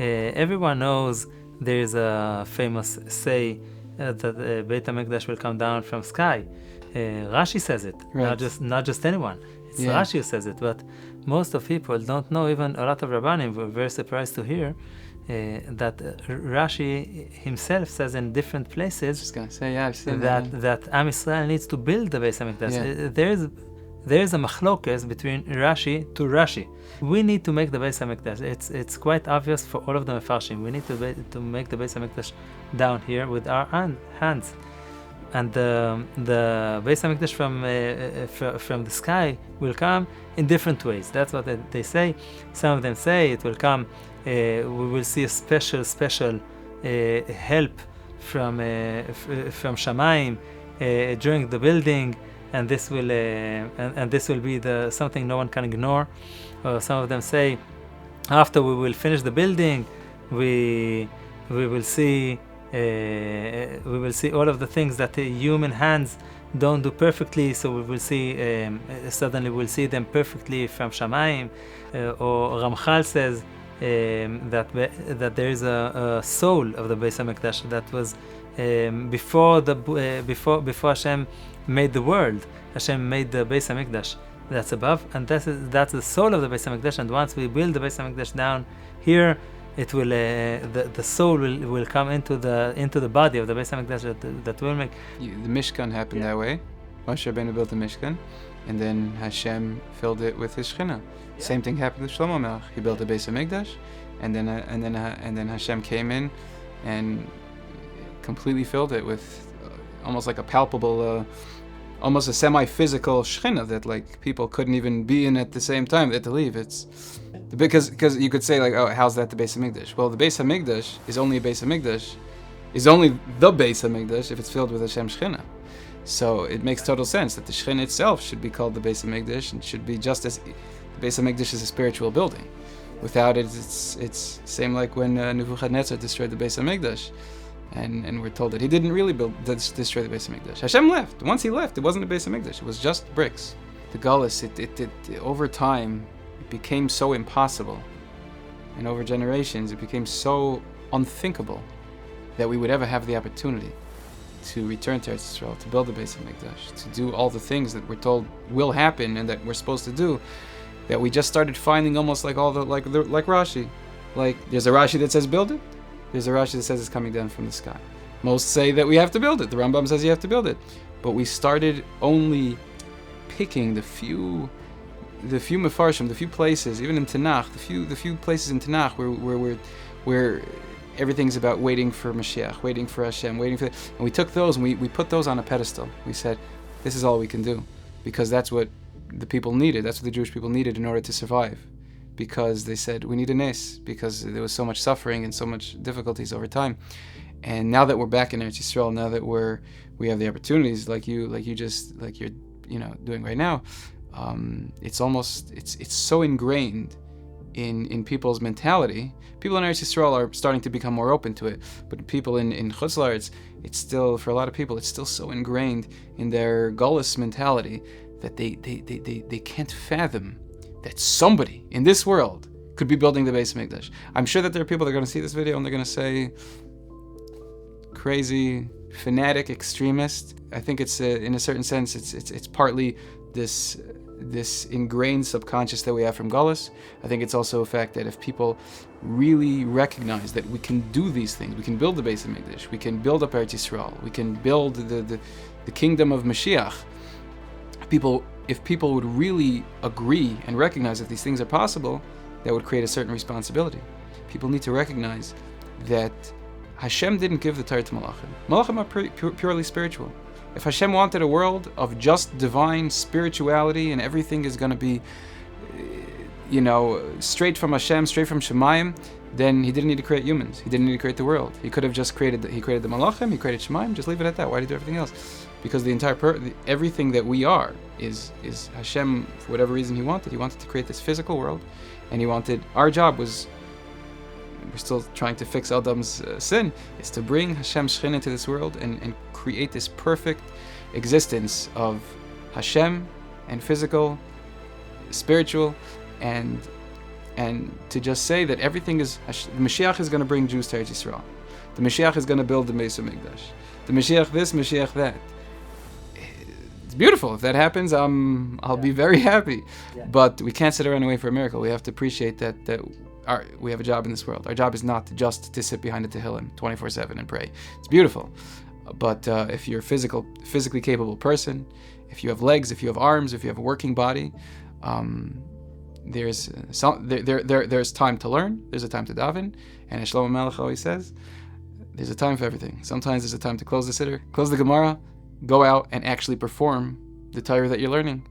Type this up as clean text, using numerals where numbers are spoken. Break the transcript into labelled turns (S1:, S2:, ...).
S1: Everyone knows there is a famous say that Beit Hamikdash will come down from sky. Rashi says it,
S2: Right.
S1: not just anyone. It's
S2: Yeah.
S1: Rashi who says it, but most of people don't know. Even a lot of Rabbanim were very surprised to hear that Rashi himself says in different places
S2: Just gonna say, yeah, I've seen
S1: that Am Yisrael needs to build the Beit Hamikdash.
S2: Yeah.
S1: There is a machlokes between Rashi to Rashi. We need to make the Beit Hamikdash. It's quite obvious for all of the Mefarshim. We need to make the Beit Hamikdash down here with our hands. And the Beit Hamikdash from the sky will come in different ways. That's what they say. Some of them say it will come. We will see a special help from Shamayim during the building, and this will be something no one can ignore. Some of them say after we will finish the building, we will see all of the things that the human hands don't do perfectly. So we will see suddenly we'll see them perfectly from Shamayim. Or Ramchal says that there is a soul of the Beit Hamikdash that was before Hashem made the world. Hashem made the Beit Hamikdash that's above, and that's the soul of the Beit Hamikdash. And once we build the Beit Hamikdash down here, it will the soul will come into the body of the Beit Hamikdash that will make.
S2: The Mishkan happened that way. Moshe Rabbeinu built the Mishkan, and then Hashem filled it with His Shekhinah. Same thing happened with Shlomo Melech. He built the Beit Hamikdash, and then Hashem came in and completely filled it with almost like a palpable, almost a semi-physical Shekhinah that like people couldn't even be in at the same time. They had to leave. It's because you could say like, oh, how's that the Beit Hamikdash? Well, the Beit Hamikdash is only a Beit Hamikdash, is only the Beit Hamikdash if it's filled with Hashem's Shekhinah. So it makes total sense that the Shekhinah itself should be called the Beit Hamikdash and should be just as the Beit Hamikdash is a spiritual building. Without it, it's same like when Nebuchadnezzar destroyed the Beit Hamikdash, and we're told that he didn't really destroy the Beit Hamikdash. Hashem left. Once he left, it wasn't a Beit Hamikdash. It was just bricks. The Galus, it over time, it became so impossible, and over generations, it became so unthinkable that we would ever have the opportunity to return to Eretz Yisrael, to build the Beit Hamikdash, to do all the things that we're told will happen and that we're supposed to do, that we just started finding almost like all like Rashi. Like, there's a Rashi that says build it, there's a Rashi that says it's coming down from the sky. Most say that we have to build it. The Rambam says you have to build it. But we started only picking the few Mefarshim, the few places, even in Tanakh, the few places in Tanakh where everything's about waiting for Moshiach, waiting for Hashem, and we took those and we put those on a pedestal. We said, this is all we can do, because that's what the people needed. That's what the Jewish people needed in order to survive. Because they said, we need a nes, because there was so much suffering and so much difficulties over time. And now that we're back in Eretz Yisrael, now that we have the opportunities like you're doing right now, it's so ingrained in people's mentality. People in Eretz Yisrael are starting to become more open to it, but people in Chutz La'aretz, it's still, for a lot of people, it's still so ingrained in their gullus mentality that they can't fathom that somebody in this world could be building the Beit Hamikdash. I'm sure that there are people that are going to see this video and they're going to say, crazy, fanatic, extremist. I think it's in a certain sense, it's partly this ingrained subconscious that we have from Galus. I think it's also a fact that if people really recognize that we can do these things, we can build the Beit Hamikdash, we can build up Eretz Yisrael, we can build the kingdom of Moshiach. If people would really agree and recognize that these things are possible, that would create a certain responsibility. People need to recognize that Hashem didn't give the Torah to Malachim. Malachim are purely spiritual. If Hashem wanted a world of just divine spirituality and everything is going to be, straight from Hashem, straight from Shemayim, then He didn't need to create humans. He didn't need to create the world. He could have just created the Malachim, He created Shemayim, just leave it at that. Why did He do everything else? Because the entire everything that we are is Hashem, for whatever reason He wanted. He wanted to create this physical world, and our job was, we're still trying to fix Adam's sin, is to bring Hashem's Shekhinah into this world and create this perfect existence of Hashem and physical, spiritual, and And to just say that everything is, the Moshiach is going to bring Jews to Eretz Yisrael. The Moshiach is going to build the Beit Hamikdash. The Moshiach this, Moshiach that. It's beautiful. If that happens, I'll be very happy.
S1: Yeah.
S2: But we can't sit around and wait for a miracle. We have to appreciate that we have a job in this world. Our job is not just to sit behind a Tehillim 24/7 and pray. It's beautiful. But if you're a physically capable person, if you have legs, if you have arms, if you have a working body, there's time to learn. There's a time to daven, and as Shlomo Melech always says, there's a time for everything. Sometimes there's a time to close the siddur, close the Gemara, go out and actually perform the Torah that you're learning.